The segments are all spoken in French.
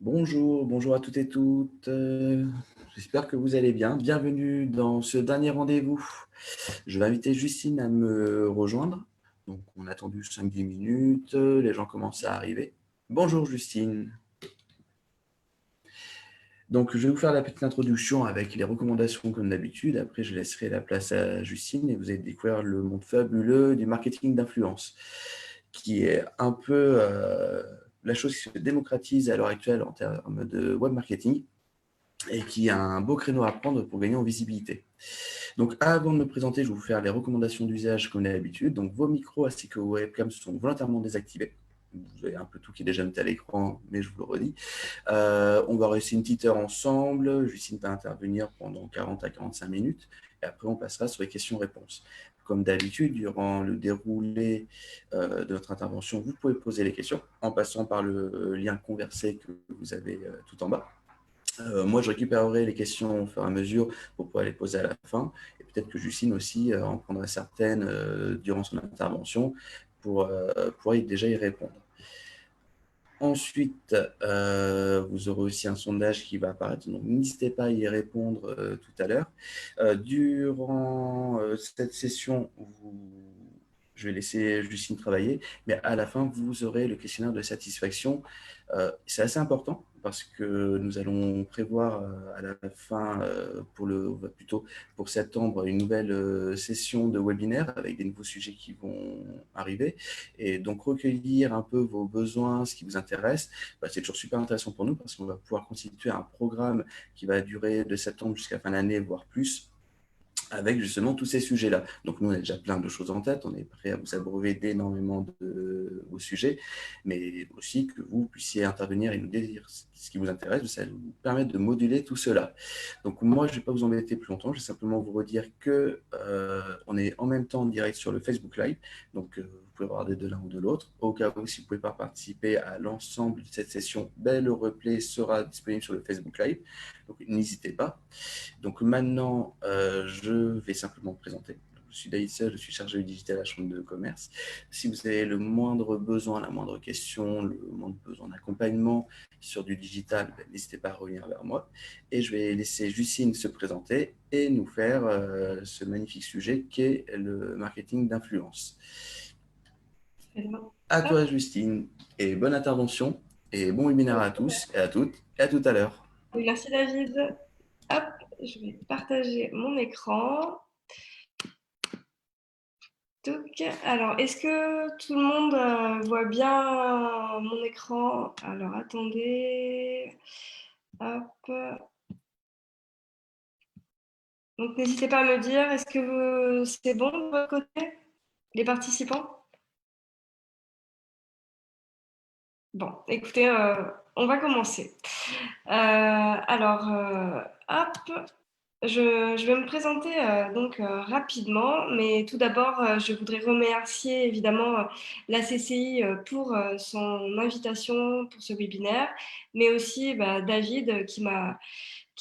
Bonjour, bonjour à toutes et toutes. J'espère que vous allez bien. Bienvenue dans ce dernier rendez-vous. Je vais inviter Justine à me rejoindre. Donc, on a attendu 5-10 minutes. Les gens commencent à arriver. Bonjour Justine. Donc, je vais vous faire la petite introduction avec les recommandations comme d'habitude. Après, je laisserai la place à Justine et vous allez découvrir le monde fabuleux du marketing d'influence, qui est un peu la chose qui se démocratise à l'heure actuelle en termes de web marketing, et qui a un beau créneau à prendre pour gagner en visibilité. Donc, avant de me présenter, je vais vous faire les recommandations d'usage comme d'habitude. Donc, vos micros ainsi que vos webcams sont volontairement désactivés. Vous avez un peu tout qui est déjà noté à l'écran, mais je vous le redis. On va rester une petite heure ensemble. Justine va intervenir pendant 40 à 45 minutes. Et après, on passera sur les questions-réponses. Comme d'habitude, durant le déroulé de notre intervention, vous pouvez poser les questions en passant par le lien conversé que vous avez tout en bas. Moi, je récupérerai les questions au fur et à mesure pour pouvoir les poser à la fin. Et peut-être que Justine aussi en prendra certaines durant son intervention pour pouvoir déjà y répondre. Ensuite, vous aurez aussi un sondage qui va apparaître, donc n'hésitez pas à y répondre tout à l'heure. Durant cette session, je vais laisser Justine travailler, mais à la fin, vous aurez le questionnaire de satisfaction. C'est assez important parce que nous allons prévoir à la fin, plutôt pour septembre, une nouvelle session de webinaire avec des nouveaux sujets qui vont arriver. Et donc, recueillir un peu vos besoins, ce qui vous intéresse, c'est toujours super intéressant pour nous parce qu'on va pouvoir constituer un programme qui va durer de septembre jusqu'à fin d'année, voire plus, avec justement tous ces sujets-là. Donc nous, on a déjà plein de choses en tête, on est prêt à vous abreuver d'énormément de vos sujets, mais aussi que vous puissiez intervenir et nous dire ce qui vous intéresse, ça va vous permettre de moduler tout cela. Donc moi, je ne vais pas vous embêter plus longtemps, je vais simplement vous redire que on est en même temps en direct sur le Facebook Live, donc vous pouvez regarder de l'un ou de l'autre. Au cas où, si vous ne pouvez pas participer à l'ensemble de cette session, le replay sera disponible sur le Facebook Live, donc n'hésitez pas. Donc maintenant, je vais simplement me présenter. Je suis Daïssa, je suis chargé du digital à la Chambre de commerce. Si vous avez le moindre besoin, la moindre question, le moindre besoin d'accompagnement sur du digital, n'hésitez pas à revenir vers moi. Et je vais laisser Justine se présenter et nous faire ce magnifique sujet qu'est le marketing d'influence. À toi, Justine, et bonne intervention, et bon webinaire à tous et à toutes, et à tout à l'heure. Merci David. Hop, je vais partager mon écran. Donc, alors, est-ce que tout le monde voit bien mon écran? Alors, attendez. Hop. Donc, n'hésitez pas à me dire, est-ce que c'est bon de votre côté, les participants? Bon, écoutez, on va commencer. Hop. Je vais me présenter donc rapidement, mais tout d'abord, je voudrais remercier évidemment la CCI pour son invitation pour ce webinaire, mais aussi David qui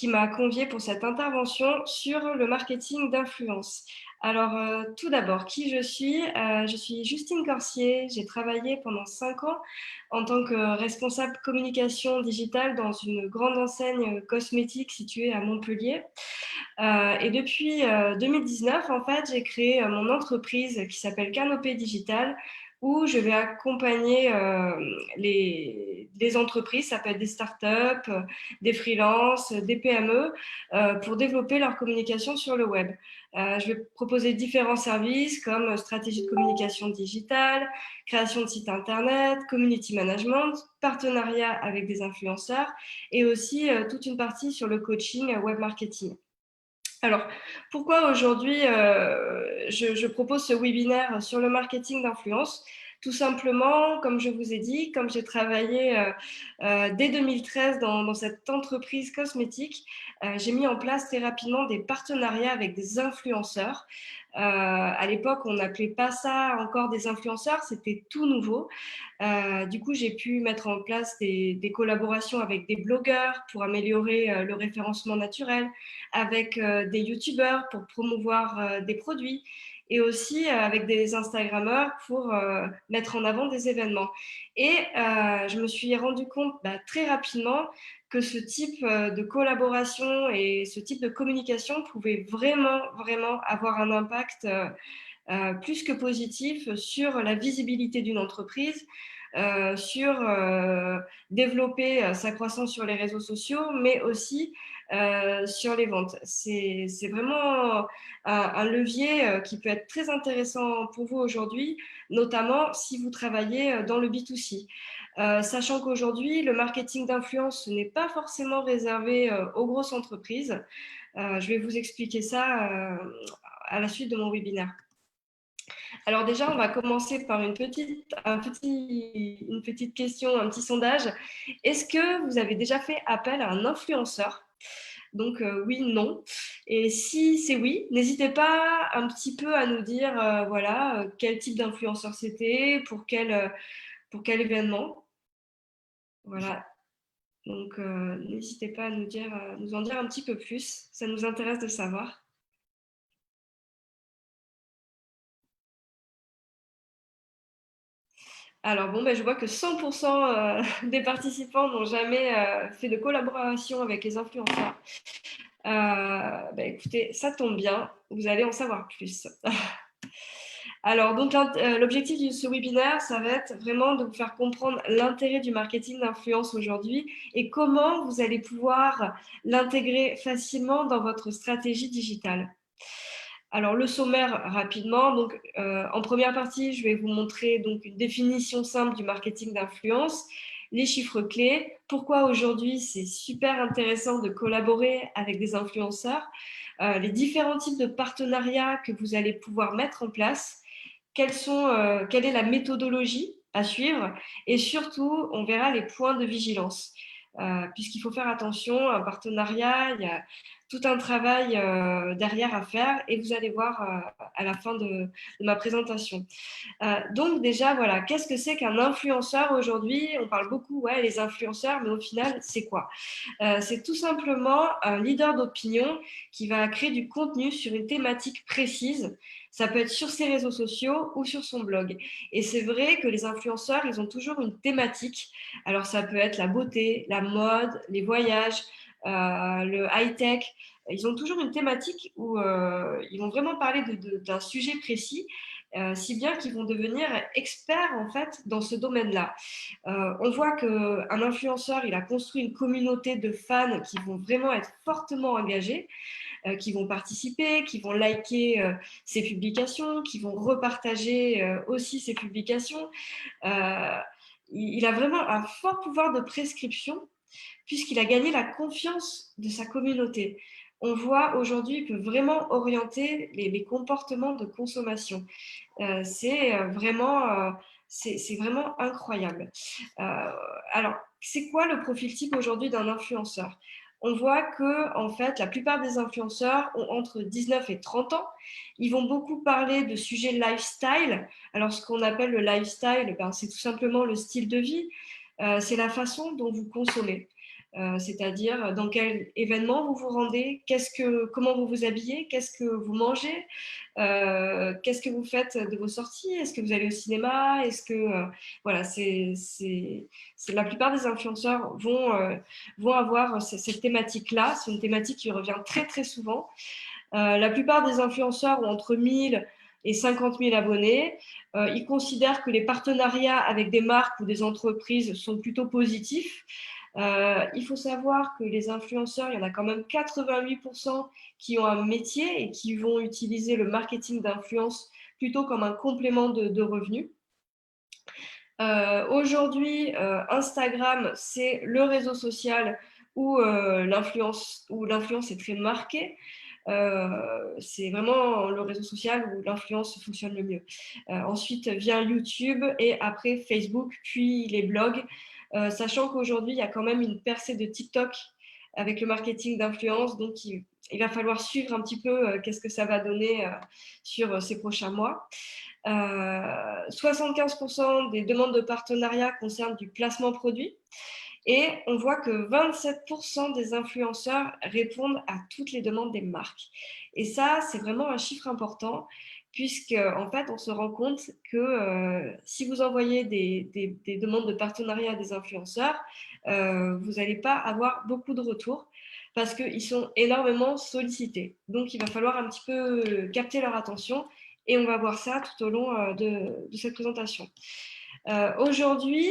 m'a convié pour cette intervention sur le marketing d'influence. Alors, tout d'abord, qui je suis? Je suis Justine Corsier. J'ai travaillé pendant 5 ans en tant que responsable communication digitale dans une grande enseigne cosmétique située à Montpellier. Et depuis 2019, en fait, j'ai créé mon entreprise qui s'appelle Canopée Digital, où je vais accompagner les entreprises, ça peut être des startups, des freelances, des PME, pour développer leur communication sur le web. Je vais proposer différents services comme stratégie de communication digitale, création de site internet, community management, partenariat avec des influenceurs et aussi toute une partie sur le coaching web marketing. Alors, pourquoi aujourd'hui je propose ce webinaire sur le marketing d'influence? Tout simplement, comme je vous ai dit, comme j'ai travaillé dès 2013 dans cette entreprise cosmétique, j'ai mis en place très rapidement des partenariats avec des influenceurs. À l'époque, on n'appelait pas ça encore des influenceurs, c'était tout nouveau. Du coup, j'ai pu mettre en place des collaborations avec des blogueurs pour améliorer le référencement naturel, avec des youtubeurs pour promouvoir des produits et aussi avec des Instagrammeurs pour mettre en avant des événements. Et je me suis rendu compte très rapidement que ce type de collaboration et ce type de communication pouvait vraiment, vraiment avoir un impact plus que positif sur la visibilité d'une entreprise, sur développer sa croissance sur les réseaux sociaux, mais aussi sur les ventes. C'est vraiment un levier qui peut être très intéressant pour vous aujourd'hui, notamment si vous travaillez dans le B2C. Sachant qu'aujourd'hui, le marketing d'influence n'est pas forcément réservé aux grosses entreprises. Je vais vous expliquer ça à la suite de mon webinaire. Alors déjà, on va commencer par une petite question, un petit sondage. Est-ce que vous avez déjà fait appel à un influenceur? Donc oui, non. Et si c'est oui, n'hésitez pas un petit peu à nous dire voilà, quel type d'influenceur c'était, pour quel événement. Voilà. Donc n'hésitez pas à nous en dire un petit peu plus. Ça nous intéresse de savoir. Alors bon, je vois que 100% des participants n'ont jamais fait de collaboration avec les influenceurs. Écoutez, ça tombe bien, vous allez en savoir plus. Alors, donc, l'objectif de ce webinaire, ça va être vraiment de vous faire comprendre l'intérêt du marketing d'influence aujourd'hui et comment vous allez pouvoir l'intégrer facilement dans votre stratégie digitale. Alors, le sommaire rapidement. Donc, en première partie, je vais vous montrer donc une définition simple du marketing d'influence, les chiffres clés, pourquoi aujourd'hui c'est super intéressant de collaborer avec des influenceurs, les différents types de partenariats que vous allez pouvoir mettre en place, quelle est la méthodologie à suivre et surtout, on verra les points de vigilance. Puisqu'il faut faire attention, un partenariat, il y a tout un travail derrière à faire et vous allez voir à la fin de ma présentation. Donc déjà, voilà, qu'est-ce que c'est qu'un influenceur aujourd'hui? On parle beaucoup, ouais, les influenceurs, mais au final, c'est quoi? C'est tout simplement un leader d'opinion qui va créer du contenu sur une thématique précise. Ça peut être sur ses réseaux sociaux ou sur son blog. Et c'est vrai que les influenceurs, ils ont toujours une thématique. Alors ça peut être la beauté, la mode, les voyages, le high-tech. Ils ont toujours une thématique où ils vont vraiment parler d'un sujet précis, si bien qu'ils vont devenir experts en fait dans ce domaine-là. On voit qu'un influenceur, il a construit une communauté de fans qui vont vraiment être fortement engagés, qui vont participer, qui vont liker ses publications, qui vont repartager aussi ses publications. Il a vraiment un fort pouvoir de prescription puisqu'il a gagné la confiance de sa communauté. On voit aujourd'hui qu'il peut vraiment orienter les comportements de consommation. C'est vraiment incroyable. Alors, c'est quoi le profil type aujourd'hui d'un influenceur? On voit que en fait, la plupart des influenceurs ont entre 19 et 30 ans. Ils vont beaucoup parler de sujets lifestyle. Alors, ce qu'on appelle le lifestyle, c'est tout simplement le style de vie. C'est la façon dont vous consommez. C'est-à-dire dans quel événement vous vous rendez, comment vous vous habillez, qu'est-ce que vous mangez, qu'est-ce que vous faites de vos sorties, est-ce que vous allez au cinéma, voilà, la plupart des influenceurs vont avoir cette thématique-là. C'est une thématique qui revient très très souvent. La plupart des influenceurs ont entre 1000 et 50 000 abonnés. Ils considèrent que les partenariats avec des marques ou des entreprises sont plutôt positifs. Il faut savoir que les influenceurs, il y en a quand même 88% qui ont un métier et qui vont utiliser le marketing d'influence plutôt comme un complément de revenus. Aujourd'hui, Instagram, c'est le réseau social où l'influence est très marquée. C'est vraiment le réseau social où l'influence fonctionne le mieux. Ensuite vient YouTube et après Facebook, puis les blogs. Sachant qu'aujourd'hui, il y a quand même une percée de TikTok avec le marketing d'influence. Donc, il va falloir suivre un petit peu qu'est-ce que ça va donner sur ces prochains mois. 75% des demandes de partenariat concernent du placement produit. Et on voit que 27% des influenceurs répondent à toutes les demandes des marques. Et ça, c'est vraiment un chiffre important puisque en fait, on se rend compte que si vous envoyez des demandes de partenariat à des influenceurs, vous n'allez pas avoir beaucoup de retours parce qu'ils sont énormément sollicités. Donc, il va falloir un petit peu capter leur attention et on va voir ça tout au long de cette présentation. Aujourd'hui,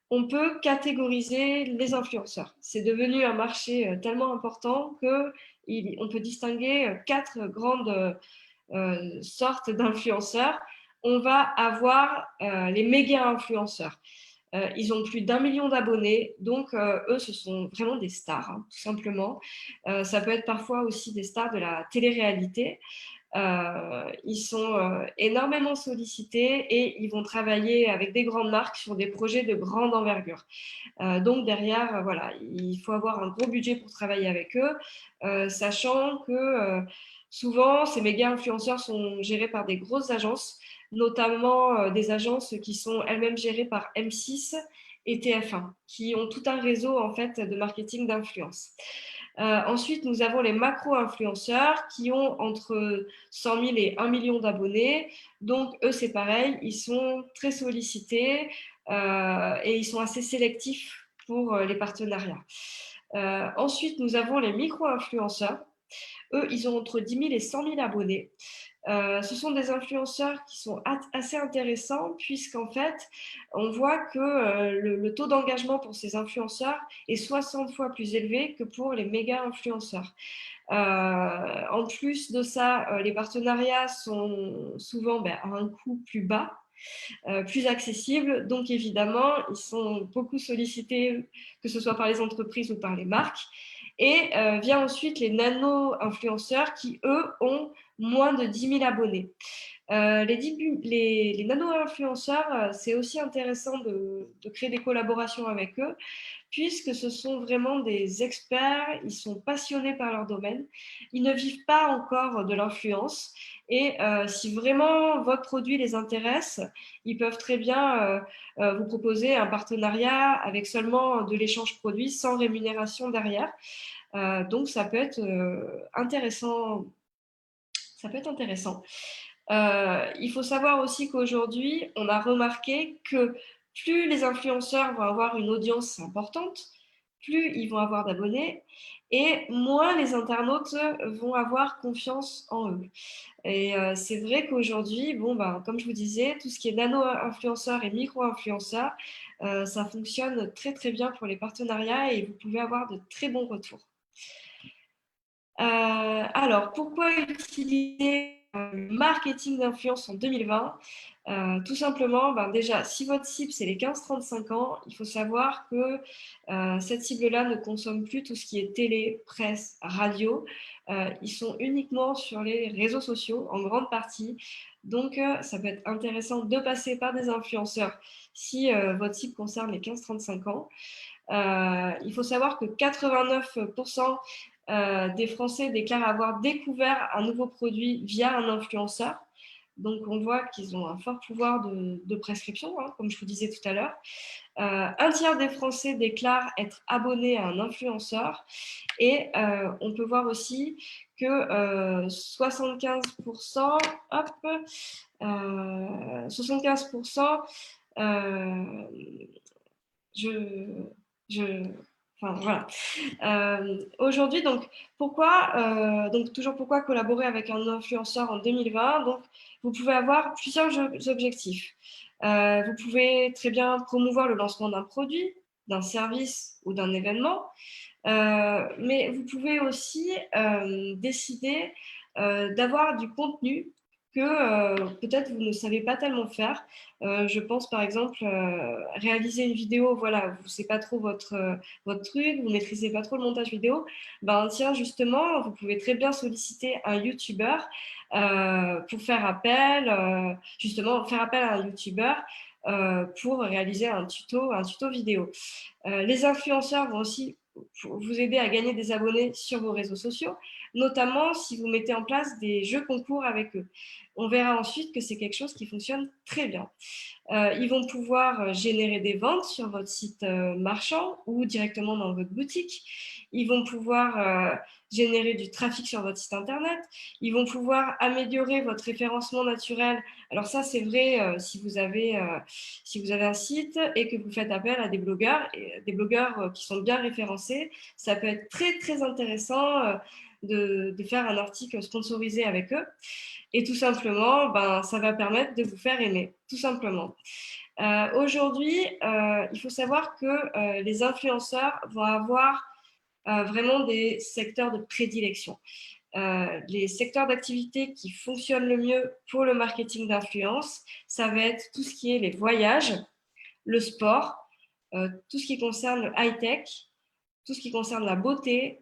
on peut catégoriser les influenceurs. C'est devenu un marché tellement important qu'on peut distinguer 4 grandes sortes d'influenceurs. On va avoir les méga influenceurs. Ils ont plus d'1 million d'abonnés, donc eux, ce sont vraiment des stars, hein, tout simplement. Ça peut être parfois aussi des stars de la télé-réalité. Ils sont énormément sollicités et ils vont travailler avec des grandes marques sur des projets de grande envergure. Donc derrière, voilà, il faut avoir un gros budget pour travailler avec eux, sachant que souvent, ces méga influenceurs sont gérés par des grosses agences, notamment des agences qui sont elles-mêmes gérées par M6 et TF1, qui ont tout un réseau en fait de marketing d'influence. Ensuite, nous avons les macro-influenceurs qui ont entre 100 000 et 1 million d'abonnés. Donc, eux, c'est pareil, ils sont très sollicités et ils sont assez sélectifs pour les partenariats. Ensuite, nous avons les micro-influenceurs. Eux, ils ont entre 10 000 et 100 000 abonnés. Ce sont des influenceurs qui sont assez intéressants puisqu'en fait, on voit que le taux d'engagement pour ces influenceurs est 60 fois plus élevé que pour les méga influenceurs. En plus de ça, les partenariats sont souvent à un coût plus bas. Plus accessibles. Donc, évidemment, ils sont beaucoup sollicités, que ce soit par les entreprises ou par les marques. Et vient ensuite les nano-influenceurs qui, eux, ont moins de 10 000 abonnés. Les nano-influenceurs, c'est aussi intéressant de créer des collaborations avec eux, puisque ce sont vraiment des experts, ils sont passionnés par leur domaine, ils ne vivent pas encore de l'influence, et si vraiment votre produit les intéresse, ils peuvent très bien vous proposer un partenariat avec seulement de l'échange produit, sans rémunération derrière. Donc ça peut être intéressant. Ça peut être intéressant. Il faut savoir aussi qu'aujourd'hui, on a remarqué que plus les influenceurs vont avoir une audience importante, plus ils vont avoir d'abonnés et moins les internautes vont avoir confiance en eux. Et c'est vrai qu'aujourd'hui, comme je vous disais, tout ce qui est nano-influenceurs et micro-influenceurs, ça fonctionne très très bien pour les partenariats et vous pouvez avoir de très bons retours. Alors, pourquoi utiliser le marketing d'influence en 2020 ? Tout simplement, déjà, si votre cible, c'est les 15-35 ans, il faut savoir que cette cible-là ne consomme plus tout ce qui est télé, presse, radio. Ils sont uniquement sur les réseaux sociaux, en grande partie. Donc, ça peut être intéressant de passer par des influenceurs si votre cible concerne les 15-35 ans. Il faut savoir que 89% des Français déclarent avoir découvert un nouveau produit via un influenceur. Donc, on voit qu'ils ont un fort pouvoir de prescription, hein, comme je vous disais tout à l'heure. Un tiers des Français déclarent être abonnés à un influenceur. Et on peut voir aussi que 75%, 75%, enfin, voilà. Aujourd'hui, donc toujours pourquoi collaborer avec un influenceur en 2020 ? Donc, vous pouvez avoir plusieurs objectifs. Vous pouvez très bien promouvoir le lancement d'un produit, d'un service ou d'un événement, mais vous pouvez aussi décider d'avoir du contenu que peut-être vous ne savez pas tellement faire. Je pense par exemple réaliser une vidéo, voilà, vous ne savez pas trop votre truc, vous ne maîtrisez pas trop le montage vidéo. Tiens, justement, vous pouvez très bien solliciter un YouTuber pour faire appel à un YouTuber pour réaliser un tuto vidéo. Les influenceurs vont aussi vous aider à gagner des abonnés sur vos réseaux sociaux, notamment si vous mettez en place des jeux concours avec eux. on verra ensuite que c'est quelque chose qui fonctionne très bien. Ils vont pouvoir générer des ventes sur votre site marchand ou directement dans votre boutique. Ils vont pouvoir générer du trafic sur votre site internet. Ils vont pouvoir améliorer votre référencement naturel. Alors ça, c'est vrai si vous avez un site et que vous faites appel à des blogueurs qui sont bien référencés. Ça peut être très, très intéressant de faire un article sponsorisé avec eux. Et tout simplement, ça va permettre de vous faire aimer, tout simplement. Aujourd'hui, il faut savoir que les influenceurs vont avoir vraiment des secteurs de prédilection. Les secteurs d'activité qui fonctionnent le mieux pour le marketing d'influence, ça va être tout ce qui est les voyages, le sport, tout ce qui concerne le high-tech, tout ce qui concerne la beauté,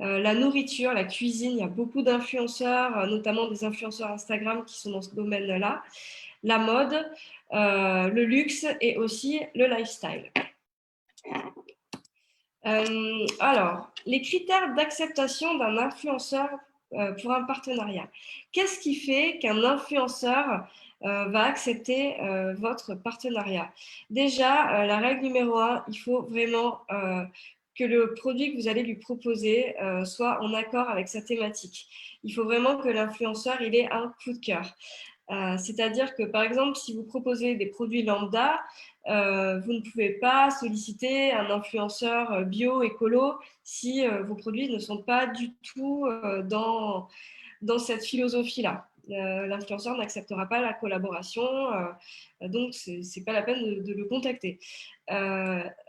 la nourriture, la cuisine. Il y a beaucoup d'influenceurs, notamment des influenceurs Instagram qui sont dans ce domaine-là, la mode, le luxe et aussi le lifestyle. Alors, les critères d'acceptation d'un influenceur pour un partenariat. Qu'est-ce qui fait qu'un influenceur va accepter votre partenariat? Déjà, la règle numéro 1, il faut vraiment que le produit que vous allez lui proposer soit en accord avec sa thématique. Il faut vraiment que l'influenceur il ait un coup de cœur. C'est-à-dire que, par exemple, si vous proposez des produits lambda, vous ne pouvez pas solliciter un influenceur bio, écolo, si vos produits ne sont pas du tout dans cette philosophie-là. L'influenceur n'acceptera pas la collaboration, donc ce n'est pas la peine de le contacter.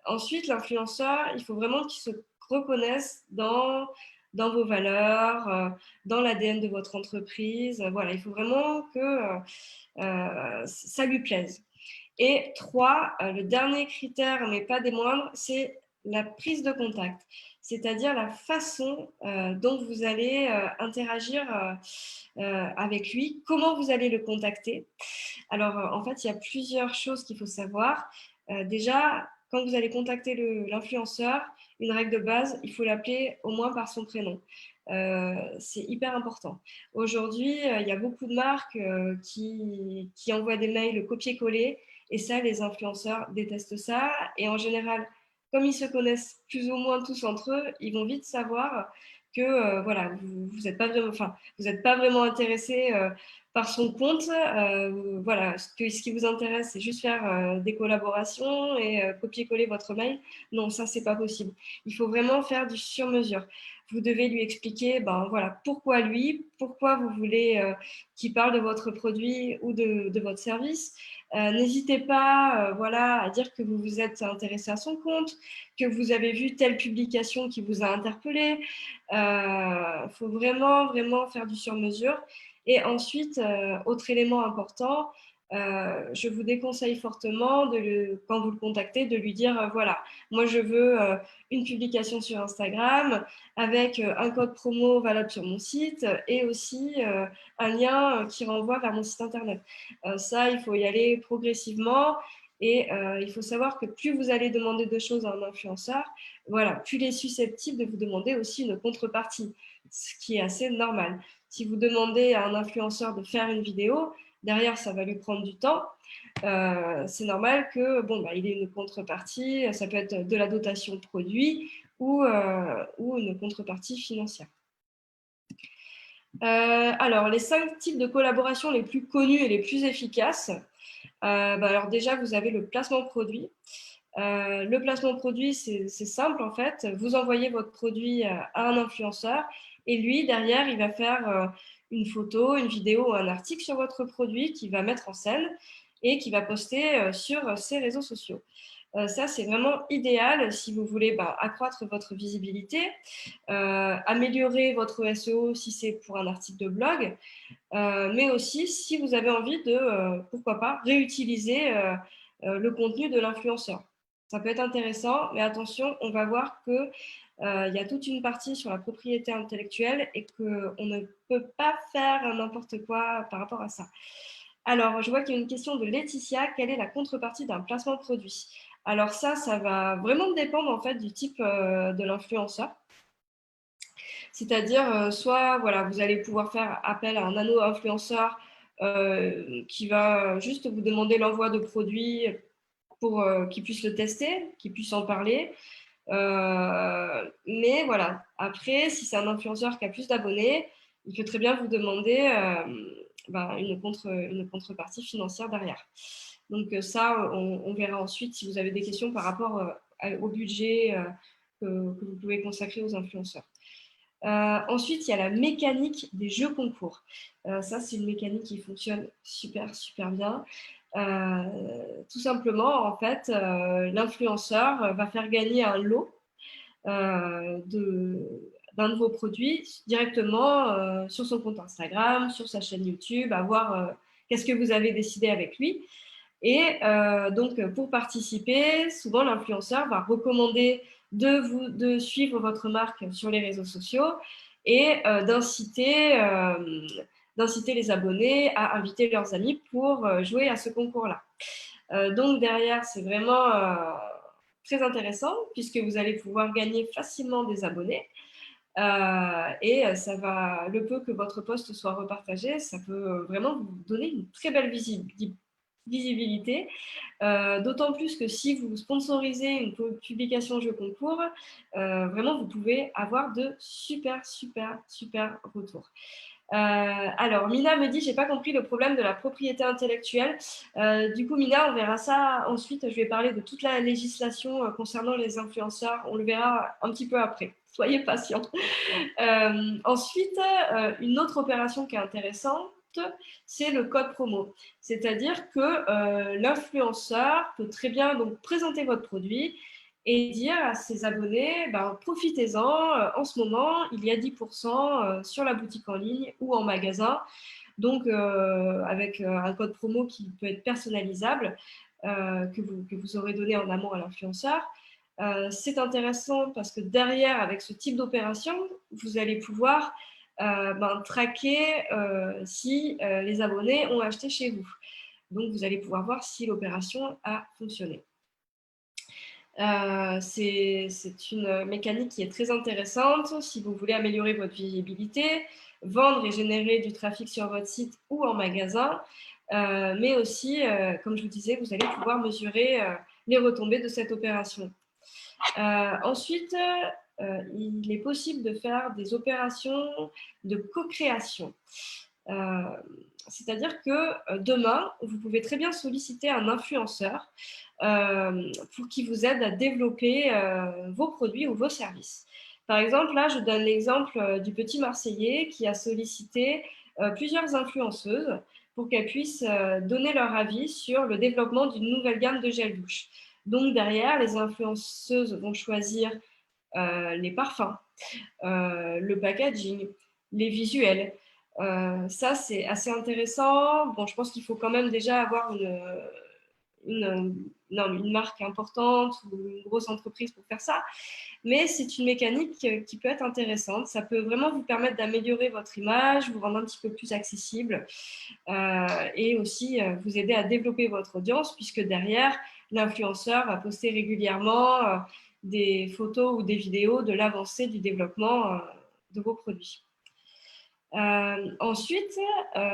Ensuite, l'influenceur, il faut vraiment qu'il se reconnaisse dans vos valeurs, dans l'ADN de votre entreprise. Voilà, il faut vraiment que ça lui plaise. Et 3, le dernier critère, mais pas des moindres, c'est la prise de contact, c'est-à-dire la façon dont vous allez interagir avec lui, comment vous allez le contacter. Alors, en fait, il y a plusieurs choses qu'il faut savoir. Déjà, quand vous allez contacter l'influenceur, une règle de base, il faut l'appeler au moins par son prénom. C'est hyper important. Aujourd'hui, il y a beaucoup de marques qui envoient des mails copier-coller et ça, les influenceurs détestent ça. Et en général, comme ils se connaissent plus ou moins tous entre eux, ils vont vite savoir que voilà, vous n'êtes pas vraiment intéressé par son compte. Voilà, ce qui vous intéresse, c'est juste faire des collaborations et copier-coller votre mail. Non, ça, c'est pas possible. Il faut vraiment faire du sur-mesure. Vous devez lui expliquer voilà, pourquoi lui, pourquoi vous voulez qu'il parle de votre produit ou de votre service. N'hésitez pas voilà, à dire que vous vous êtes intéressé à son compte, que vous avez vu telle publication qui vous a interpellé. Faut vraiment, vraiment faire du sur-mesure. Et ensuite, autre élément important, je vous déconseille fortement, quand vous le contactez, de lui dire voilà, moi je veux une publication sur Instagram avec un code promo valable sur mon site et aussi un lien qui renvoie vers mon site internet. Ça, il faut y aller progressivement. Et il faut savoir que plus vous allez demander de choses à un influenceur, voilà, plus il est susceptible de vous demander aussi une contrepartie, ce qui est assez normal. Si vous demandez à un influenceur de faire une vidéo, derrière, ça va lui prendre du temps. C'est normal que il ait une contrepartie. Ça peut être de la dotation de produit ou une contrepartie financière. Alors, les 5 types de collaboration les plus connus et les plus efficaces. Alors déjà, vous avez le placement produit. Le placement produit, c'est simple en fait. Vous envoyez votre produit à un influenceur et lui, derrière, il va faire une photo, une vidéo ou un article sur votre produit qu'il va mettre en scène et qu'il va poster sur ses réseaux sociaux. Ça, c'est vraiment idéal si vous voulez accroître votre visibilité, améliorer votre SEO si c'est pour un article de blog, mais aussi si vous avez envie de, pourquoi pas, réutiliser le contenu de l'influenceur. Ça peut être intéressant, mais attention, on va voir qu'il y a toute une partie sur la propriété intellectuelle et qu'on ne peut pas faire n'importe quoi par rapport à ça. Alors, je vois qu'il y a une question de Laetitia. Quelle est la contrepartie d'un placement produit? Alors ça va vraiment dépendre en fait du type de l'influenceur. C'est-à-dire, soit voilà, vous allez pouvoir faire appel à un nano-influenceur qui va juste vous demander l'envoi de produits pour qu'ils puissent le tester, qu'ils puissent en parler. Mais voilà, après, si c'est un influenceur qui a plus d'abonnés, il peut très bien vous demander une contrepartie financière derrière. Donc ça, on verra ensuite si vous avez des questions par rapport au budget que vous pouvez consacrer aux influenceurs. Ensuite, il y a la mécanique des jeux concours. Ça, c'est une mécanique qui fonctionne super, super bien. Tout simplement, en fait, l'influenceur va faire gagner un lot d'un de vos produits directement sur son compte Instagram, sur sa chaîne YouTube, à voir qu'est-ce que vous avez décidé avec lui. Et donc, pour participer, souvent, l'influenceur va recommander de suivre votre marque sur les réseaux sociaux et d'inciter les abonnés à inviter leurs amis pour jouer à ce concours-là. Donc, derrière, c'est vraiment très intéressant puisque vous allez pouvoir gagner facilement des abonnés. Et le peu que votre post soit repartagé, ça peut vraiment vous donner une très belle visibilité. D'autant plus que si vous sponsorisez une publication jeu concours, vraiment vous pouvez avoir de super, super, super retours. Alors, Mina me dit, j'ai pas compris le problème de la propriété intellectuelle. Du coup, Mina, on verra ça ensuite. Je vais parler de toute la législation concernant les influenceurs. On le verra un petit peu après. Soyez patients. Ensuite, une autre opération qui est intéressante, c'est le code promo. C'est-à-dire que l'influenceur peut très bien donc, présenter votre produit et dire à ses abonnés, profitez-en, en ce moment, il y a 10% sur la boutique en ligne ou en magasin. Donc, avec un code promo qui peut être personnalisable, que vous aurez donné en amont à l'influenceur. C'est intéressant parce que derrière, avec ce type d'opération, vous allez pouvoir traquer si les abonnés ont acheté chez vous. Donc, vous allez pouvoir voir si l'opération a fonctionné. C'est une mécanique qui est très intéressante si vous voulez améliorer votre visibilité, vendre et générer du trafic sur votre site ou en magasin, mais aussi, comme je vous disais, vous allez pouvoir mesurer les retombées de cette opération. Ensuite, il est possible de faire des opérations de co-création. C'est-à-dire que demain, vous pouvez très bien solliciter un influenceur pour qu'il vous aide à développer vos produits ou vos services. Par exemple, là, je donne l'exemple du petit Marseillais qui a sollicité plusieurs influenceuses pour qu'elles puissent donner leur avis sur le développement d'une nouvelle gamme de gel douche. Donc, derrière, les influenceuses vont choisir les parfums, le packaging, les visuels. Ça, c'est assez intéressant. Bon, je pense qu'il faut quand même déjà avoir une marque importante ou une grosse entreprise pour faire ça. Mais c'est une mécanique qui peut être intéressante. Ça peut vraiment vous permettre d'améliorer votre image, vous rendre un petit peu plus accessible et aussi vous aider à développer votre audience puisque derrière, l'influenceur va poster régulièrement des photos ou des vidéos de l'avancée du développement de vos produits. Ensuite,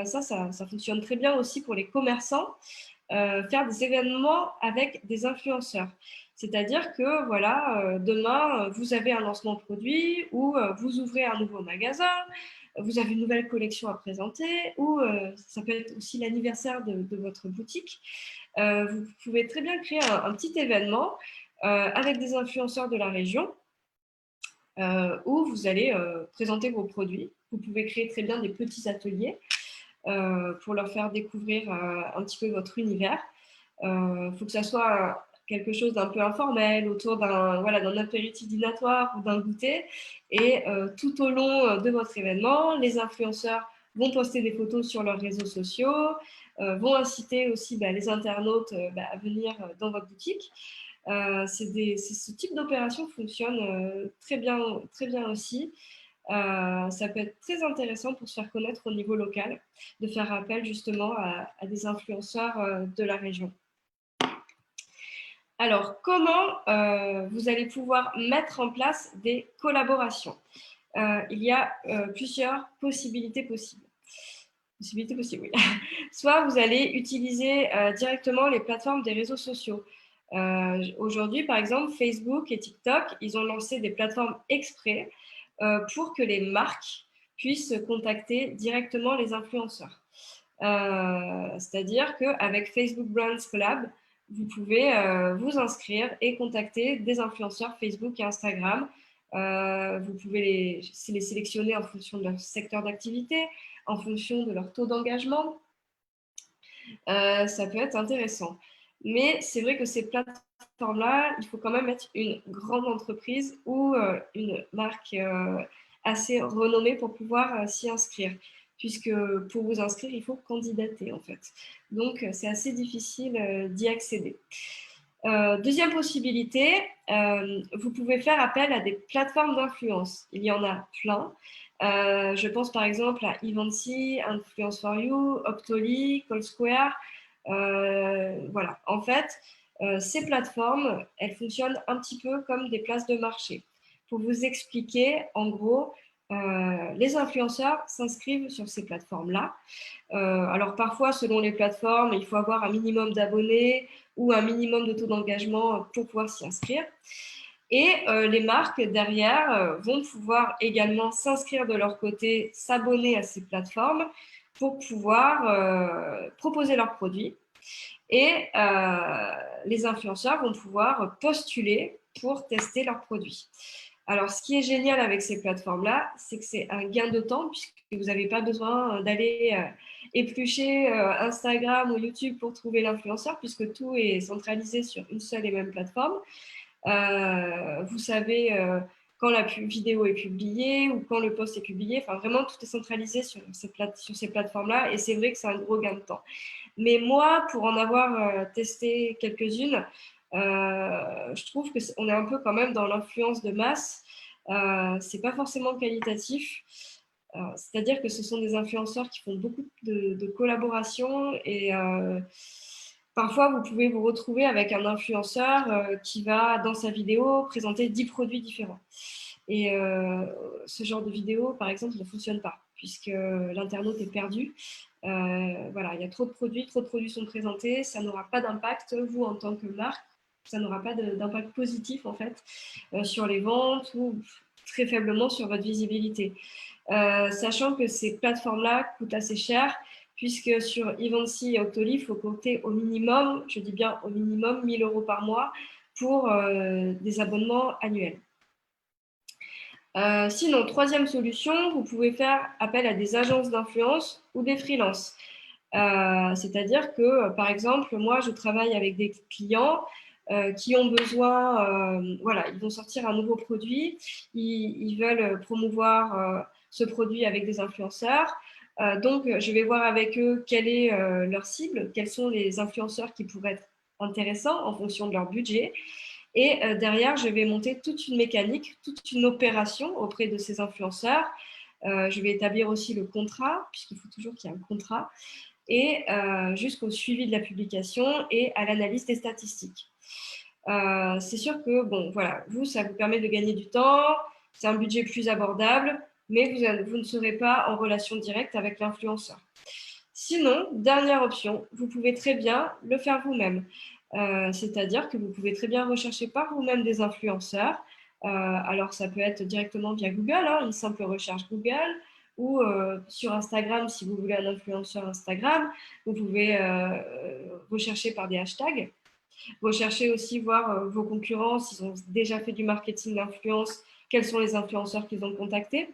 ça fonctionne très bien aussi pour les commerçants, faire des événements avec des influenceurs. C'est-à-dire que voilà, demain, vous avez un lancement de produit ou vous ouvrez un nouveau magasin, vous avez une nouvelle collection à présenter ou ça peut être aussi l'anniversaire de votre boutique. Vous pouvez très bien créer un petit événement avec des influenceurs de la région où vous allez présenter vos produits. Vous pouvez créer très bien des petits ateliers pour leur faire découvrir un petit peu votre univers. Faut que ça soit quelque chose d'un peu informel, autour d'un apéritif dînatoire ou d'un goûter. Et tout au long de votre événement, les influenceurs vont poster des photos sur leurs réseaux sociaux, vont inciter aussi les internautes à venir dans votre boutique. Ce type d'opération fonctionne très bien aussi. Ça peut être très intéressant pour se faire connaître au niveau local, de faire appel justement à des influenceurs de la région. Alors, comment vous allez pouvoir mettre en place des collaborations? Il y a plusieurs possibilités possibles. Possibilité possible, oui. Soit vous allez utiliser directement les plateformes des réseaux sociaux. Aujourd'hui, par exemple, Facebook et TikTok, ils ont lancé des plateformes exprès pour que les marques puissent contacter directement les influenceurs. C'est-à-dire qu'avec Facebook Brands Collab, vous pouvez vous inscrire et contacter des influenceurs Facebook et Instagram. Vous pouvez les sélectionner en fonction de leur secteur d'activité, en fonction de leur taux d'engagement. Ça peut être intéressant. Mais c'est vrai que ces plateformes-là, il faut quand même être une grande entreprise ou une marque assez renommée pour pouvoir s'y inscrire. Puisque pour vous inscrire, il faut candidater en fait. Donc, c'est assez difficile d'y accéder. Deuxième possibilité, vous pouvez faire appel à des plateformes d'influence. Il y en a plein. Je pense par exemple à Eventy, Influence for You, Optoly, CallSquare. Voilà. En fait, ces plateformes, elles fonctionnent un petit peu comme des places de marché. Pour vous expliquer, en gros, les influenceurs s'inscrivent sur ces plateformes-là. Alors parfois, selon les plateformes, il faut avoir un minimum d'abonnés ou un minimum de taux d'engagement pour pouvoir s'y inscrire. Et les marques derrière vont pouvoir également s'inscrire de leur côté, s'abonner à ces plateformes pour pouvoir proposer leurs produits. Et les influenceurs vont pouvoir postuler pour tester leurs produits. Alors, ce qui est génial avec ces plateformes-là, c'est que c'est un gain de temps puisque vous n'avez pas besoin d'aller éplucher Instagram ou YouTube pour trouver l'influenceur puisque tout est centralisé sur une seule et même plateforme. Vous savez quand la vidéo est publiée ou quand le post est publié. Enfin, vraiment, tout est centralisé sur ces plateformes-là et c'est vrai que c'est un gros gain de temps. Mais moi, pour en avoir testé quelques-unes, je trouve qu'on est un peu quand même dans l'influence de masse. C'est pas forcément qualitatif. C'est-à-dire que ce sont des influenceurs qui font beaucoup de collaborations et parfois vous pouvez vous retrouver avec un influenceur qui va dans sa vidéo présenter 10 produits différents. Et ce genre de vidéo, par exemple, ne fonctionne pas puisque l'internaute est perdu. Voilà, il y a trop de produits sont présentés, ça n'aura pas d'impact, vous en tant que marque, ça n'aura pas d'impact positif en fait sur les ventes ou très faiblement sur votre visibilité. Sachant que ces plateformes-là coûtent assez cher, puisque sur Eventy et Octoly, il faut compter au minimum, je dis bien au minimum, 1 000 € par mois pour des abonnements annuels. Sinon, troisième solution, vous pouvez faire appel à des agences d'influence ou des freelances. C'est-à-dire que, par exemple, moi, je travaille avec des clients qui ont besoin, voilà, ils vont sortir un nouveau produit, ils veulent promouvoir ce produit avec des influenceurs. Donc, je vais voir avec eux quelle est leur cible, quels sont les influenceurs qui pourraient être intéressants en fonction de leur budget. Et derrière, je vais monter toute une mécanique, toute une opération auprès de ces influenceurs. Je vais établir aussi le contrat, puisqu'il faut toujours qu'il y ait un contrat, et jusqu'au suivi de la publication et à l'analyse des statistiques. C'est sûr que, bon, voilà, ça vous permet de gagner du temps, c'est un budget plus abordable, mais vous ne serez pas en relation directe avec l'influenceur. Sinon, dernière option, vous pouvez très bien le faire vous-même. C'est-à-dire que vous pouvez très bien rechercher par vous-même des influenceurs. Alors, ça peut être directement via Google, hein, une simple recherche Google, ou sur Instagram, si vous voulez un influenceur Instagram, vous pouvez rechercher par des hashtags. Recherchez aussi voir vos concurrents, s'ils ont déjà fait du marketing d'influence, quels sont les influenceurs qu'ils ont contactés.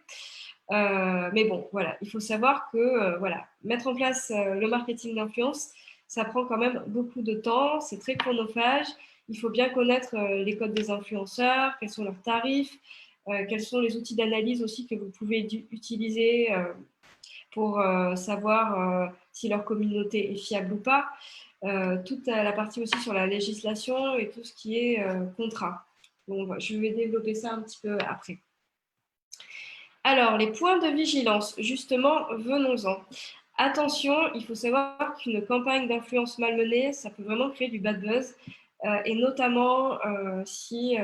Mais bon, voilà, il faut savoir que voilà, mettre en place le marketing d'influence, ça prend quand même beaucoup de temps, c'est très chronophage. Il faut bien connaître les codes des influenceurs, quels sont leurs tarifs, quels sont les outils d'analyse aussi que vous pouvez utiliser pour savoir si leur communauté est fiable ou pas. Toute la partie aussi sur la législation et tout ce qui est contrat. Bon, je vais développer ça un petit peu après. Alors, les points de vigilance, justement, venons-en. Attention, il faut savoir qu'une campagne d'influence malmenée, ça peut vraiment créer du bad buzz. Et notamment si,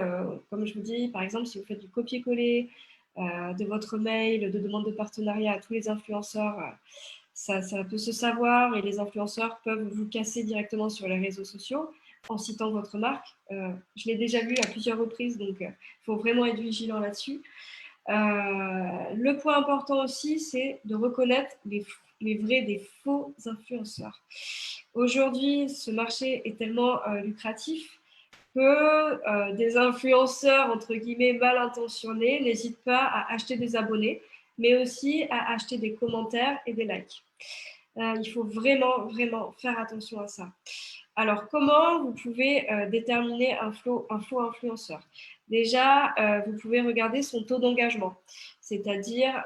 comme je vous dis, par exemple, si vous faites du copier-coller de votre mail, de demande de partenariat à tous les influenceurs, ça peut se savoir et les influenceurs peuvent vous casser directement sur les réseaux sociaux en citant votre marque. Je l'ai déjà vu à plusieurs reprises, donc il faut vraiment être vigilant là-dessus. Le point important aussi, c'est de reconnaître les vrais des faux influenceurs. Aujourd'hui, ce marché est tellement lucratif que des influenceurs, entre guillemets, mal intentionnés n'hésitent pas à acheter des abonnés, mais aussi à acheter des commentaires et des likes. Il faut vraiment, vraiment faire attention à ça. Alors, comment vous pouvez déterminer un faux influenceur? Déjà, vous pouvez regarder son taux d'engagement, c'est-à-dire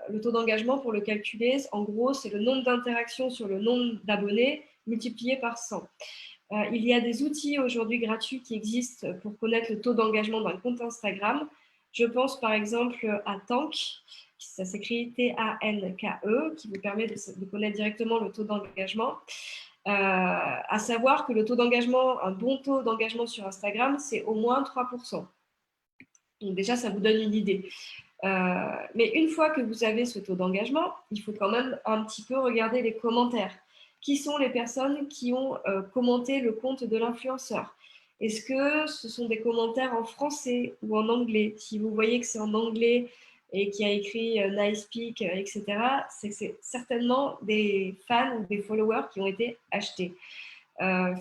le taux d'engagement pour le calculer, en gros, c'est le nombre d'interactions sur le nombre d'abonnés multiplié par 100. Il y a des outils aujourd'hui gratuits qui existent pour connaître le taux d'engagement d'un compte Instagram. Je pense par exemple à Tank, ça s'écrit T-A-N-K-E, qui vous permet de connaître directement le taux d'engagement. À savoir que le taux d'engagement, un bon taux d'engagement sur Instagram, c'est au moins 3%. Donc déjà, ça vous donne une idée. Mais une fois que vous avez ce taux d'engagement, il faut quand même un petit peu regarder les commentaires. Qui sont les personnes qui ont commenté le compte de l'influenceur? Est-ce que ce sont des commentaires en français ou en anglais? Si vous voyez que c'est en anglais et qu'il y a écrit nice pic, etc., c'est que c'est certainement des fans ou des followers qui ont été achetés.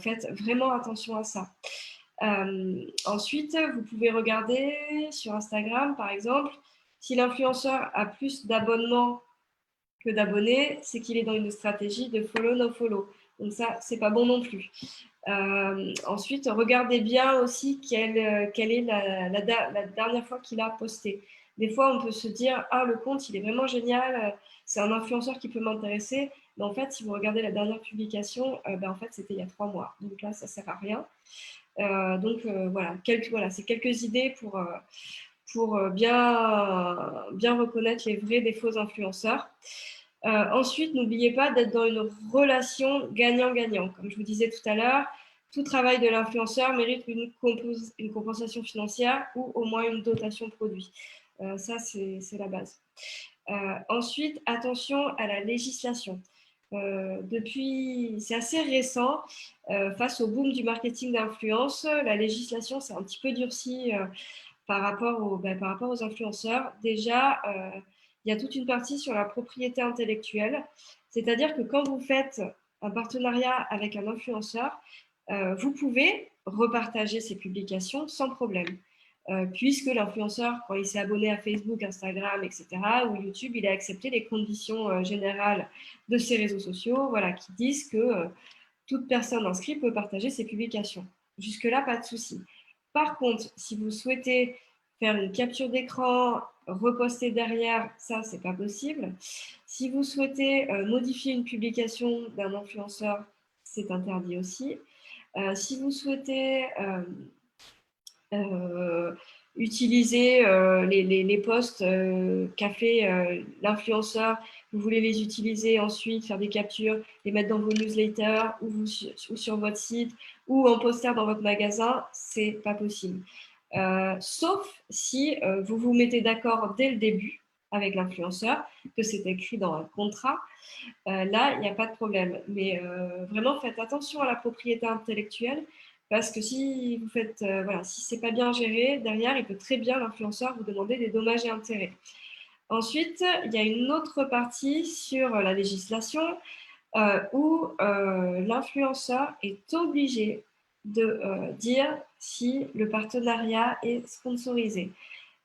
Faites vraiment attention à ça. Ensuite, vous pouvez regarder sur Instagram, par exemple, si l'influenceur a plus d'abonnements que d'abonnés, c'est qu'il est dans une stratégie de follow no follow. Donc ça, c'est pas bon non plus. Ensuite, regardez bien aussi quelle est la dernière fois qu'il a posté. Des fois, on peut se dire, ah, le compte, il est vraiment génial, c'est un influenceur qui peut m'intéresser. Mais en fait, si vous regardez la dernière publication, en fait, c'était il y a 3 mois. Donc là, ça sert à rien. Voilà, c'est quelques idées pour bien reconnaître les vrais des faux influenceurs. Ensuite, n'oubliez pas d'être dans une relation gagnant-gagnant. Comme je vous disais tout à l'heure, tout travail de l'influenceur mérite une compensation financière ou au moins une dotation produit. Ça, c'est la base. Ensuite, attention à la législation. C'est assez récent, face au boom du marketing d'influence, la législation s'est un petit peu durcie par rapport aux influenceurs. Déjà, il y a toute une partie sur la propriété intellectuelle, c'est-à-dire que quand vous faites un partenariat avec un influenceur, vous pouvez repartager ses publications sans problème. Puisque l'influenceur, quand il s'est abonné à Facebook, Instagram, etc., ou YouTube, il a accepté les conditions générales de ces réseaux sociaux, voilà, qui disent que toute personne inscrite peut partager ses publications. Jusque-là, pas de souci. Par contre, si vous souhaitez faire une capture d'écran, reposter derrière, ça, c'est pas possible. Si vous souhaitez modifier une publication d'un influenceur, c'est interdit aussi. Si vous souhaitez utiliser les posts qu'a fait l'influenceur, vous voulez les utiliser ensuite, faire des captures, les mettre dans vos newsletters ou sur votre site ou en poster dans votre magasin, c'est pas possible. Sauf si vous vous mettez d'accord dès le début avec l'influenceur, que c'est écrit dans un contrat, là, il n'y a pas de problème. Mais vraiment, faites attention à la propriété intellectuelle parce que si vous faites, si c'est pas bien géré, derrière, il peut très bien l'influenceur vous demander des dommages et intérêts. Ensuite, il y a une autre partie sur la législation où l'influenceur est obligé de dire si le partenariat est sponsorisé,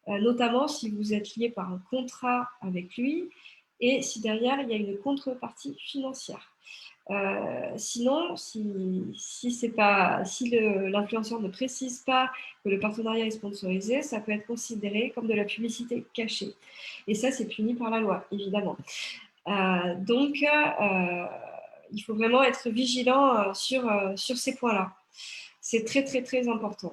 notamment si vous êtes lié par un contrat avec lui et si derrière il y a une contrepartie financière. Sinon, si l'influenceur ne précise pas que le partenariat est sponsorisé, ça peut être considéré comme de la publicité cachée. Et ça, c'est puni par la loi, évidemment. Donc, il faut vraiment être vigilant sur ces points-là. C'est très, très, très important.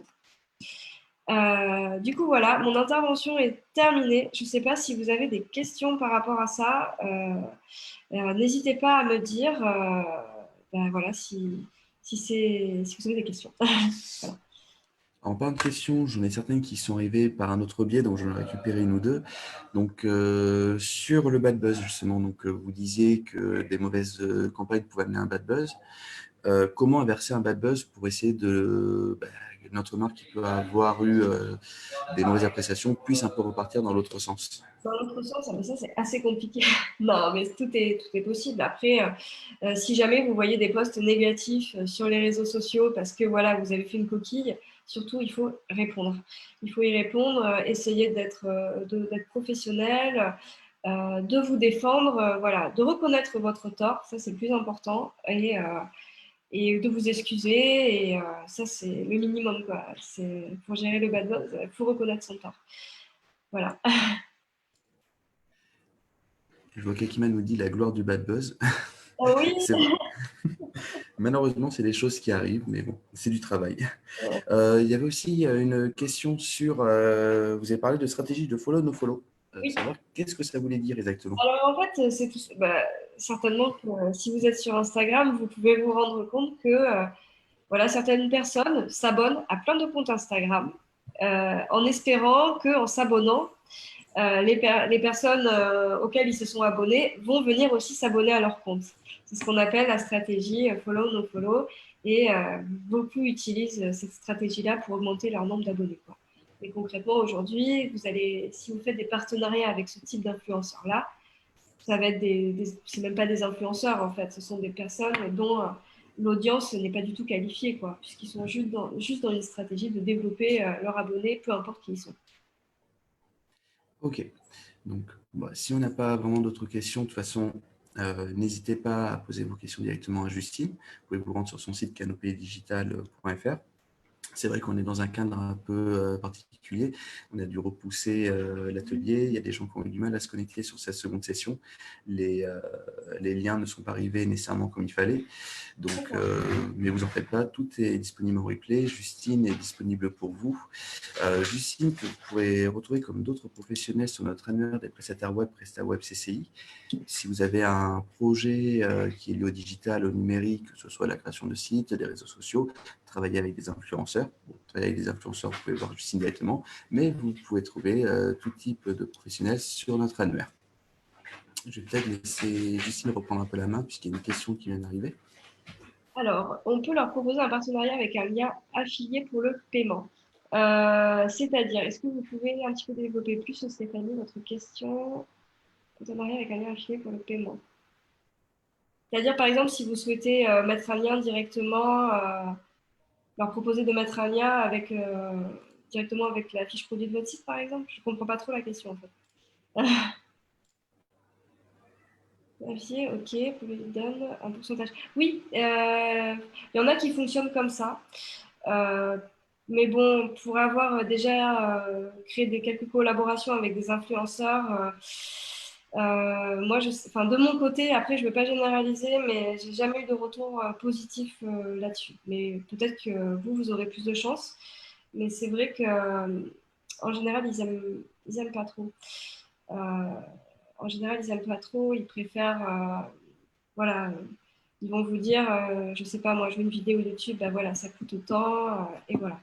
Du coup, voilà, mon intervention est terminée. Je ne sais pas si vous avez des questions par rapport à ça. N'hésitez pas à me dire voilà, si vous avez des questions. Voilà. En plein de questions, j'en ai certaines qui sont arrivées par un autre biais, donc j'en ai récupéré une ou deux. Donc, sur le bad buzz, justement, donc, vous disiez que des mauvaises campagnes pouvaient amener un bad buzz. Comment inverser un bad buzz pour essayer que notre marque qui peut avoir eu des mauvaises appréciations puisse un peu repartir dans l'autre sens? Dans l'autre sens, mais ça, c'est assez compliqué. Non, mais tout est possible. Après, si jamais vous voyez des posts négatifs sur les réseaux sociaux parce que voilà, vous avez fait une coquille, surtout, il faut répondre. Il faut y répondre, essayer d'être professionnel, de vous défendre, voilà, de reconnaître votre tort, ça c'est le plus important, et de vous excuser. Et ça, c'est le minimum, quoi. Pour gérer le bad buzz, il faut reconnaître son tort. Voilà. Je vois qu'Akima nous dit la gloire du bad buzz. Ah oui. C'est- Malheureusement, c'est des choses qui arrivent, mais bon, c'est du travail. Il y avait aussi une question sur, vous avez parlé de stratégie de follow, no follow. Oui. Savoir qu'est-ce que ça voulait dire exactement? Alors en fait, c'est tout, certainement que si vous êtes sur Instagram, vous pouvez vous rendre compte que voilà, certaines personnes s'abonnent à plein de comptes Instagram en espérant qu'en s'abonnant, les personnes auxquelles ils se sont abonnés vont venir aussi s'abonner à leur compte. C'est ce qu'on appelle la stratégie follow, no follow. Et beaucoup utilisent cette stratégie-là pour augmenter leur nombre d'abonnés, quoi. Mais concrètement, aujourd'hui, si vous faites des partenariats avec ce type d'influenceurs-là, ça va être c'est même pas des influenceurs en fait, ce sont des personnes dont l'audience n'est pas du tout qualifiée, quoi, puisqu'ils sont juste dans une stratégie de développer leurs abonnés, peu importe qui ils sont. Ok. Donc, si on n'a pas vraiment d'autres questions, de toute façon, n'hésitez pas à poser vos questions directement à Justine. Vous pouvez vous rendre sur son site canopédigital.fr. C'est vrai qu'on est dans un cadre un peu particulier. On a dû repousser l'atelier. Il y a des gens qui ont eu du mal à se connecter sur cette seconde session. Les liens ne sont pas arrivés nécessairement comme il fallait. Donc, mais vous en faites pas, tout est disponible en replay. Justine est disponible pour vous. Justine, que vous pourrez retrouver comme d'autres professionnels sur notre annuaire des prestataires web, PrestaWeb CCI. Si vous avez un projet qui est lié au digital, au numérique, que ce soit la création de sites, des réseaux sociaux, travailler avec des influenceurs. Bon, travailler avec des influenceurs, vous pouvez voir Justine directement, mais vous pouvez trouver tout type de professionnels sur notre annuaire. Je vais peut-être laisser Justine reprendre un peu la main puisqu'il y a une question qui vient d'arriver. Alors, on peut leur proposer un partenariat avec un lien affilié pour le paiement. C'est-à-dire, est-ce que vous pouvez un petit peu développer plus, Stéphanie, votre question? Partenariat avec un lien affilié pour le paiement. C'est-à-dire, par exemple, si vous souhaitez mettre un lien directement, leur proposer de mettre un lien directement avec la fiche produit de votre site, par exemple. Je ne comprends pas trop la question, en fait. Affilié, ok, pour lui donne un pourcentage. Oui, il y en a qui fonctionnent comme ça. Euh, mais bon, pour avoir déjà créé quelques collaborations avec des influenceurs, moi, enfin, de mon côté, après, je ne vais pas généraliser, mais j'ai jamais eu de retour positif là-dessus. Mais peut-être que vous aurez plus de chance. Mais c'est vrai que en général, ils aiment pas trop. Euh, En général, ils aiment pas trop. Ils préfèrent, voilà, ils vont vous dire, je sais pas, moi, je veux une vidéo YouTube, bah voilà, ça coûte autant, et voilà,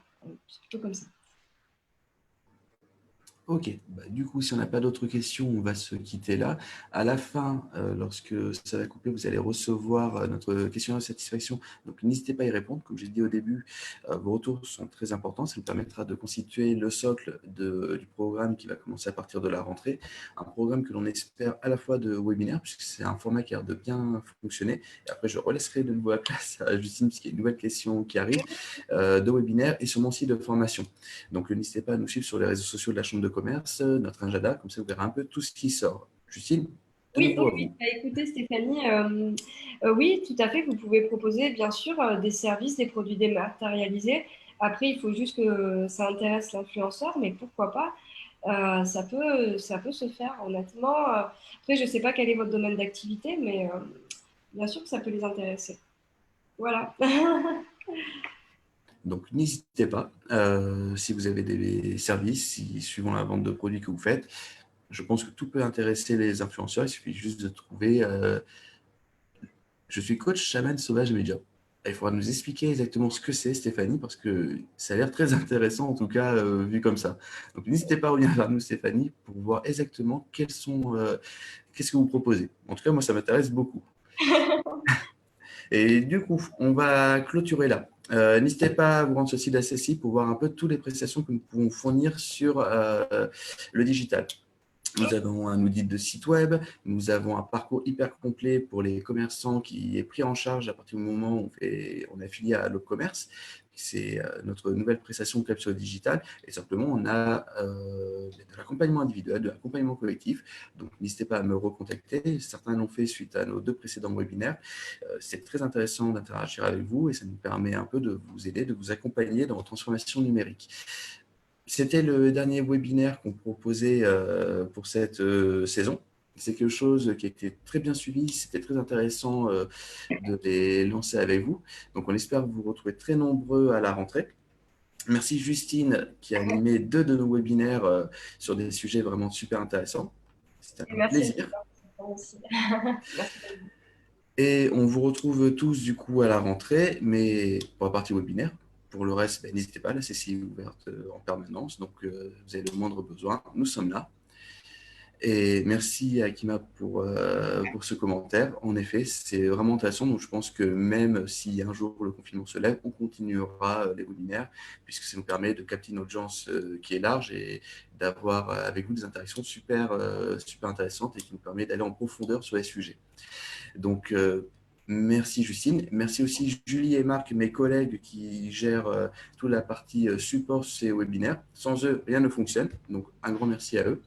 c'est plutôt comme ça. Ok, du coup, si on n'a pas d'autres questions, on va se quitter là. À la fin, lorsque ça va couper, vous allez recevoir notre questionnaire de satisfaction. Donc, n'hésitez pas à y répondre. Comme j'ai dit au début, vos retours sont très importants. Ça nous permettra de constituer le socle du programme qui va commencer à partir de la rentrée. Un programme que l'on espère à la fois de webinaire, puisque c'est un format qui a l'air de bien fonctionner. Et après, je relaisserai de nouveau la place à Justine, puisqu'il y a une nouvelle question qui arrive, de webinaire et sur mon site de formation. Donc, n'hésitez pas à nous suivre sur les réseaux sociaux de la Chambre de commerce, notre agenda, comme ça vous verrez un peu tout ce qui sort. Justine, de Oui, nouveau oui, à oui. vous. Bah, écoutez, Stéphanie, oui, tout à fait, vous pouvez proposer, bien sûr, des services, des produits dématérialisés. Après, il faut juste que ça intéresse l'influenceur, mais pourquoi pas? Ça peut se faire, honnêtement. Après, je ne sais pas quel est votre domaine d'activité, mais bien sûr que ça peut les intéresser. Voilà. Donc, n'hésitez pas, si vous avez des services, suivant la vente de produits que vous faites, je pense que tout peut intéresser les influenceurs. Il suffit juste de trouver je suis coach chaman sauvage média. Il faudra nous expliquer exactement ce que c'est, Stéphanie, parce que ça a l'air très intéressant, en tout cas, vu comme ça. Donc, n'hésitez pas à revenir vers nous, Stéphanie, pour voir exactement qu'est-ce que vous proposez. En tout cas, moi, ça m'intéresse beaucoup. Et du coup, on va clôturer là. N'hésitez pas à vous rendre sur le site d'Accessi pour voir un peu toutes les prestations que nous pouvons fournir sur le digital. Nous avons un audit de site web, nous avons un parcours hyper complet pour les commerçants qui est pris en charge à partir du moment où on est affilié à l'Opcommerce. C'est notre nouvelle prestation Club sur le digital. Et simplement, on a de l'accompagnement individuel, de l'accompagnement collectif. Donc, n'hésitez pas à me recontacter. Certains l'ont fait suite à nos 2 précédents webinaires. C'est très intéressant d'interagir avec vous et ça nous permet un peu de vous aider, de vous accompagner dans votre transformation numérique. C'était le dernier webinaire qu'on proposait pour cette saison. C'est quelque chose qui a été très bien suivi. C'était très intéressant de les lancer avec vous. Donc, on espère vous retrouver très nombreux à la rentrée. Merci Justine qui a animé 2 de nos webinaires sur des sujets vraiment super intéressants. C'était un Merci plaisir. aussi. Merci. Et on vous retrouve tous du coup à la rentrée, mais pour la partie webinaire. Pour le reste, n'hésitez pas, la CCI est ouverte en permanence, donc vous avez le moindre besoin, nous sommes là. Et merci à Akima pour ce commentaire. En effet, c'est vraiment intéressant, donc je pense que même si un jour le confinement se lève, on continuera les webinaires, puisque ça nous permet de capter une audience qui est large et d'avoir avec vous des interactions super intéressantes et qui nous permet d'aller en profondeur sur les sujets. Donc, merci Justine. Merci aussi Julie et Marc, mes collègues qui gèrent toute la partie support sur ces webinaires. Sans eux, rien ne fonctionne. Donc, un grand merci à eux.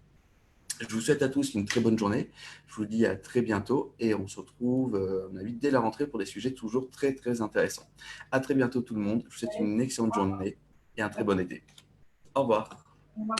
Je vous souhaite à tous une très bonne journée. Je vous dis à très bientôt et on se retrouve, à mon avis, dès la rentrée pour des sujets toujours très, très intéressants. À très bientôt tout le monde. Je vous souhaite une excellente journée et un très bon été. Au revoir. Au revoir.